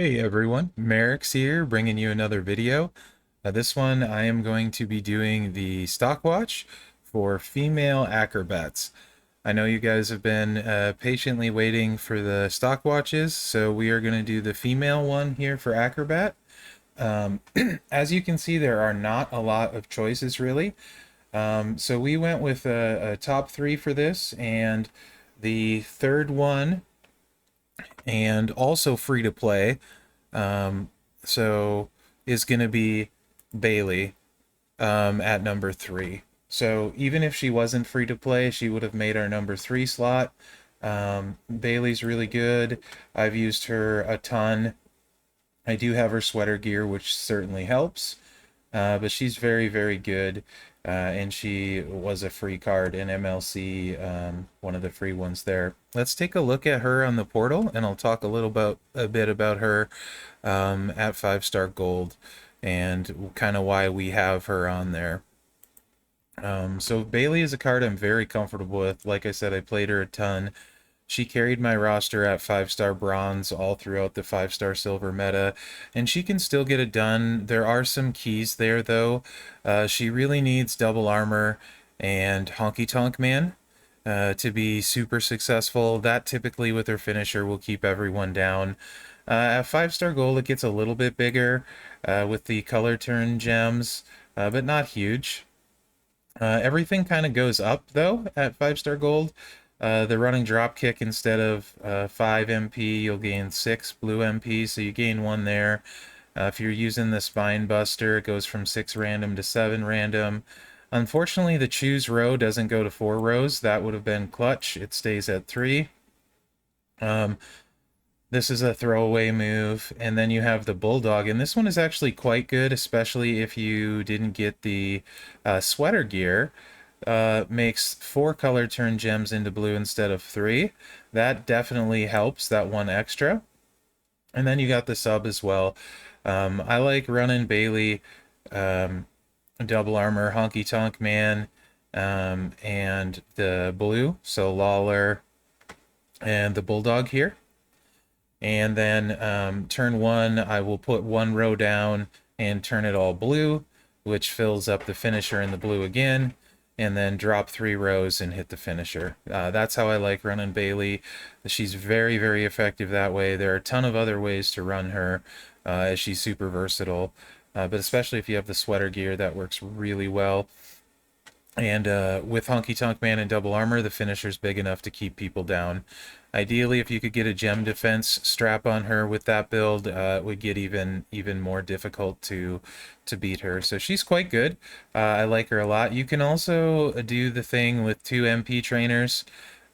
Hey everyone, Mherex here, bringing you another video. This one I am going to be doing the stock watch for female acrobats. I know you guys have been patiently waiting for the stock watches, so we are going to do the female one here for acrobat. Um, as you can see, there are not a lot of choices really. So we went with a top three for this, and the third one, and also free to play. Um, so is going to be Bailey at number three. So even if she wasn't free to play, she would have made our number three slot. Bailey's really good. I've used her a ton. I do have her sweater gear, which certainly helps. But she's very, very good. And she was a free card in MLC, one of the free ones there. Let's take a look at her on the portal, and I'll talk a bit about her at 5-star gold and kind of why we have her on there. So Bailey is a card I'm very comfortable with. Like I said, I played her a ton. She carried my roster at 5-star bronze all throughout the 5-star silver meta, and she can still get it done. There are some keys there, though. She really needs double armor and Honky Tonk Man to be super successful. That typically with her finisher will keep everyone down. At 5-star gold, it gets a little bit bigger with the color turn gems, but not huge. Everything kind of goes up though at 5-star gold. The running drop kick, instead of 5 MP, you'll gain 6 blue MP, so you gain 1 there. If you're using the spine buster, it goes from 6 random to 7 random. Unfortunately, the choose row doesn't go to 4 rows. That would have been clutch. It stays at 3. Um, this is a throwaway move, and then you have the bulldog, and this one is actually quite good, especially if you didn't get the sweater gear. Makes 4 color turn gems into blue instead of 3. That definitely helps, that 1 extra. And then you got the sub as well. I like running Bailey, double armor, Honky Tonk Man, and the blue, so Lawler and the bulldog here. And then turn 1, I will put 1 row down and turn it all blue, which fills up the finisher in the blue again, and then drop 3 rows and hit the finisher. That's how I like running Bailey. She's very, very effective that way. There are a ton of other ways to run her, as she's super versatile, but especially if you have the sweater gear, that works really well. And with Honky Tonk Man and double armor, the finisher's big enough to keep people down. Ideally, if you could get a gem defense strap on her with that build, it would get even more difficult to beat her. So she's quite good. I like her a lot. You can also do the thing with 2 MP trainers,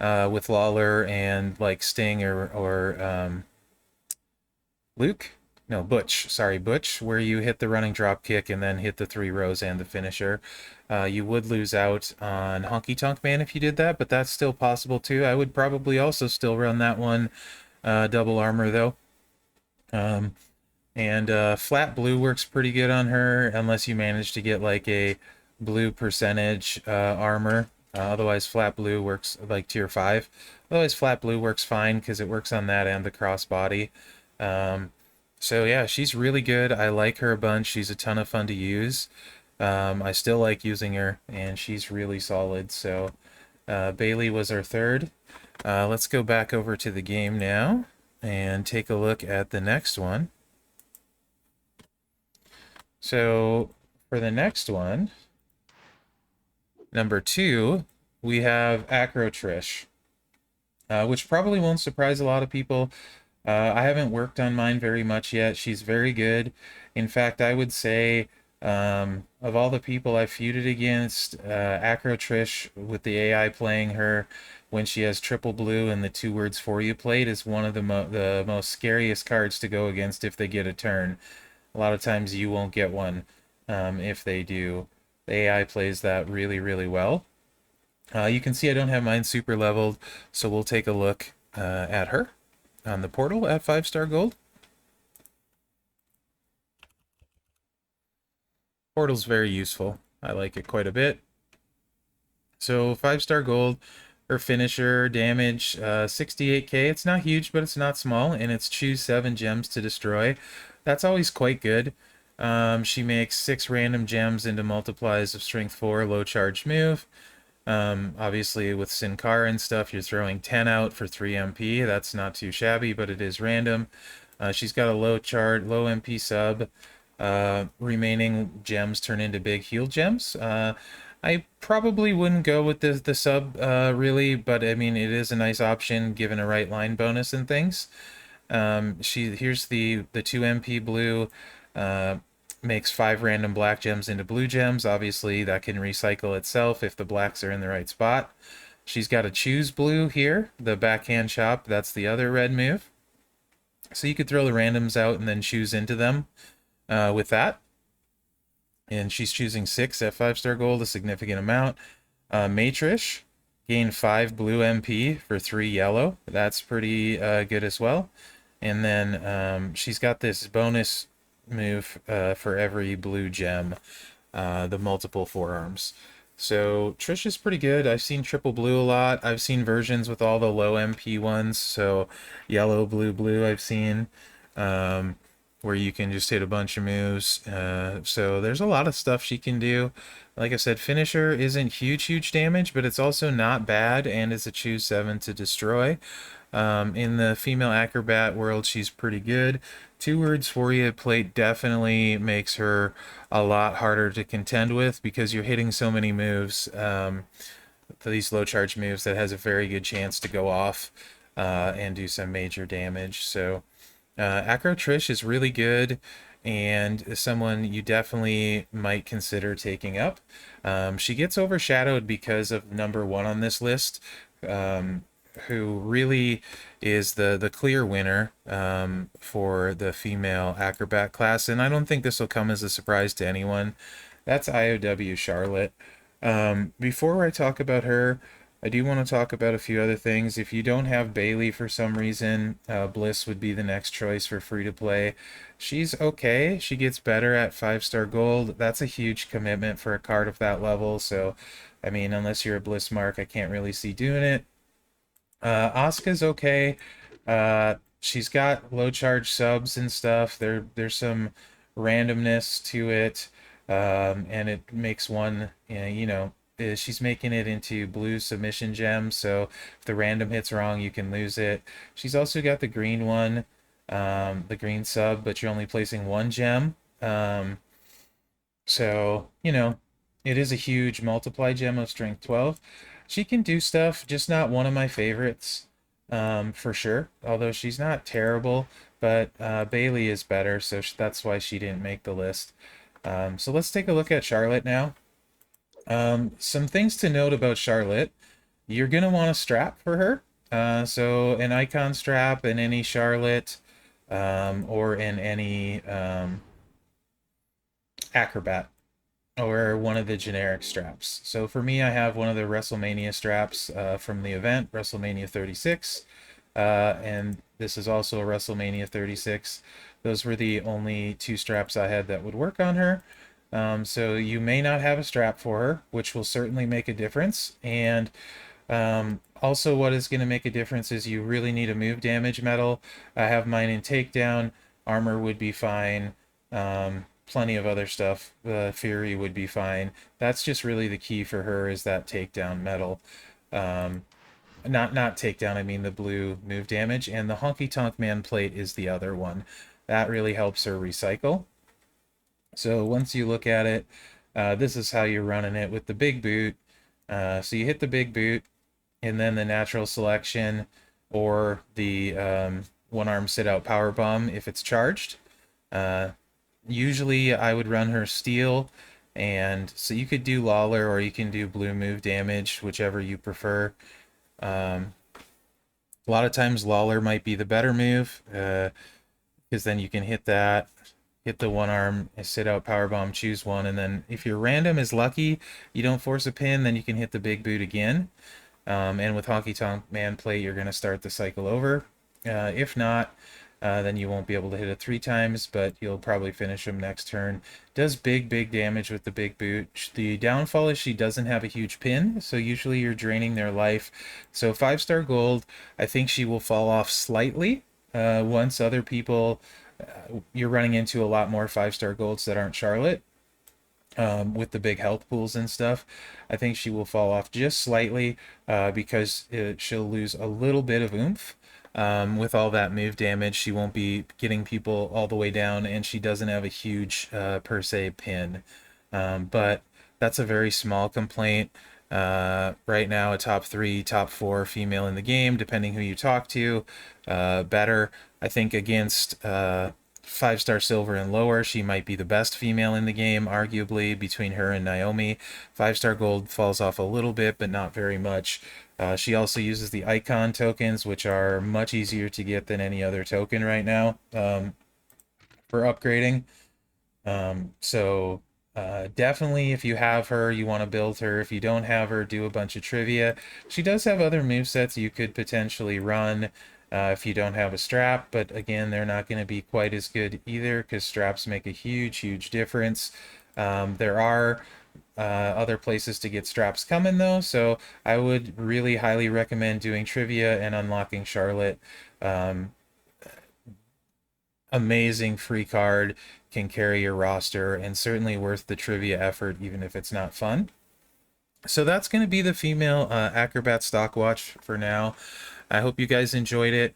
with Lawler and like Sting or Luke? No, Butch. Sorry, Butch, where you hit the running drop kick and then hit the 3 rows and the finisher. You would lose out on Honky Tonk Man if you did that, but that's still possible too. I would probably also still run that one double armor though. Um, and flat blue works pretty good on her unless you manage to get like a blue percentage armor. Otherwise, flat blue works like tier 5. Otherwise, flat blue works fine because it works on that and the crossbody. So yeah, she's really good. I like her a bunch. She's a ton of fun to use. I still like using her, and she's really solid. So Bailey was our third. Let's go back over to the game now and take a look at the next one. So for the next one, number 2, we have Acrosh, which probably won't surprise a lot of people. I haven't worked on mine very much yet. She's very good. In fact, I would say of all the people I've feuded against, Acrotrish, with the AI playing her when she has triple blue and the 2 words for you played, is one of the most scariest cards to go against if they get a turn. A lot of times you won't get one if they do. The AI plays that really, really well. You can see I don't have mine super leveled, so we'll take a look at her on the portal at 5-star gold. Portal's very useful. I like it quite a bit. So 5-star gold, Her finisher damage, 68k. It's not huge, but it's not small, and it's choose 7 gems to destroy. That's always quite good. She makes 6 random gems into multiplies of strength 4, low charge move. Obviously, with Sin Cara and stuff, you're throwing 10 out for 3 MP. That's not too shabby, but it is random. She's got a low MP sub. Remaining gems turn into big heal gems. I probably wouldn't go with the sub really, but I mean it is a nice option given a right line bonus and things. Here's the 2 MP blue. Uh, Makes 5 random black gems into blue gems. Obviously, that can recycle itself if the blacks are in the right spot. She's got a choose blue here, the backhand chop. That's the other red move. So you could throw the randoms out and then choose into them with that. And she's choosing 6 at 5-star gold, a significant amount. Matrish, gain 5 blue MP for 3 yellow. That's pretty good as well. And then she's got this bonus move for every blue gem, the multiple forearms. So Trish is pretty good. I've seen triple blue a lot. I've seen versions with all the low MP ones. So yellow, blue, blue I've seen, where you can just hit a bunch of moves. So there's a lot of stuff she can do. Like I said, finisher isn't huge damage, but it's also not bad, and it's a choose 7 to destroy. In the female acrobat world, she's pretty good. 2 words for you, plate definitely makes her a lot harder to contend with because you're hitting so many moves, these low charge moves, that has a very good chance to go off and do some major damage. So Acro Trish is really good and someone you definitely might consider taking up. She gets overshadowed because of number 1 on this list, who really is the clear winner for the female acrobat class, and I don't think this will come as a surprise to anyone. That's IOW Charlotte. Before I talk about her, I do want to talk about a few other things. If you don't have Bailey for some reason, Bliss would be the next choice for free to play. She's okay. She gets better at 5-star gold. That's a huge commitment for a card of that level. So, I mean, unless you're a Bliss mark, I can't really see doing it. Asuka's okay. She's got low charge subs and stuff. There's some randomness to it, and it makes one, she's making it into blue submission gems. So if the random hits wrong, you can lose it. She's also got the green one, the green sub, but you're only placing 1 gem. So, it is a huge multiply gem of strength 12. She can do stuff, just not one of my favorites, for sure. Although she's not terrible, but Bailey is better, so that's why she didn't make the list. So let's take a look at Charlotte now. Some things to note about Charlotte. You're going to want a strap for her. So an icon strap in any Charlotte, or in any Acrobat, or one of the generic straps. So for me, I have one of the WrestleMania straps from the event, WrestleMania 36, and this is also a WrestleMania 36. Those were the only 2 straps I had that would work on her. So you may not have a strap for her, which will certainly make a difference. And also what is going to make a difference is you really need a move damage medal. I have mine in takedown. Armor would be fine. Plenty of other stuff. Fury would be fine. That's just really the key for her, is that takedown medal. Not takedown, I mean the blue move damage. And the Honky Tonk Man plate is the other one. That really helps her recycle. So once you look at it, this is how you're running it with the big boot. So you hit the big boot, and then the natural selection, or the one arm sit out power bomb if it's charged. Usually I would run her steel, and so you could do Lawler or you can do blue move damage, whichever you prefer. A lot of times Lawler might be the better move, because then you can hit that, hit the one arm, sit out power bomb, choose one, and then if your random is lucky, you don't force a pin, then you can hit the big boot again. And with Honky Tonk Man plate, you're going to start the cycle over. If not, then you won't be able to hit it 3 times, but you'll probably finish him next turn. Does big damage with the big boot. The downfall is she doesn't have a huge pin, so usually you're draining their life. So 5-star gold, I think she will fall off slightly once other people, you're running into a lot more 5-star golds that aren't Charlotte. With the big health pools and stuff, I think she will fall off just slightly because she'll lose a little bit of oomph. With all that move damage, she won't be getting people all the way down, and she doesn't have a huge per se pin. But that's a very small complaint. Right now, a top 3, top 4 female in the game, depending who you talk to. Better, I think, against 5-star silver and lower, she might be the best female in the game, arguably, between her and Naomi. 5-star gold falls off a little bit, but not very much. She also uses the icon tokens, which are much easier to get than any other token right now for upgrading. So definitely, if you have her, you want to build her. If you don't have her, do a bunch of trivia. She does have other movesets you could potentially run if you don't have a strap, but again, they're not going to be quite as good either because straps make a huge difference. There are other places to get straps coming though, so I would really highly recommend doing trivia and unlocking Charlotte. Amazing free card, can carry your roster, and certainly worth the trivia effort even if it's not fun. So that's going to be the female Acrobat stock watch for now. I hope you guys enjoyed it.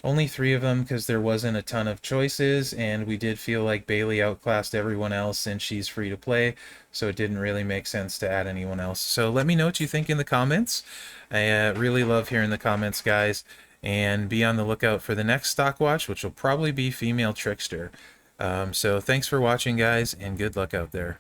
Only 3 of them because there wasn't a ton of choices, and we did feel like Bailey outclassed everyone else and she's free to play, so it didn't really make sense to add anyone else. So let me know what you think in the comments. I really love hearing the comments, guys, and be on the lookout for the next stock watch, which will probably be female Trickster. So thanks for watching, guys, and good luck out there.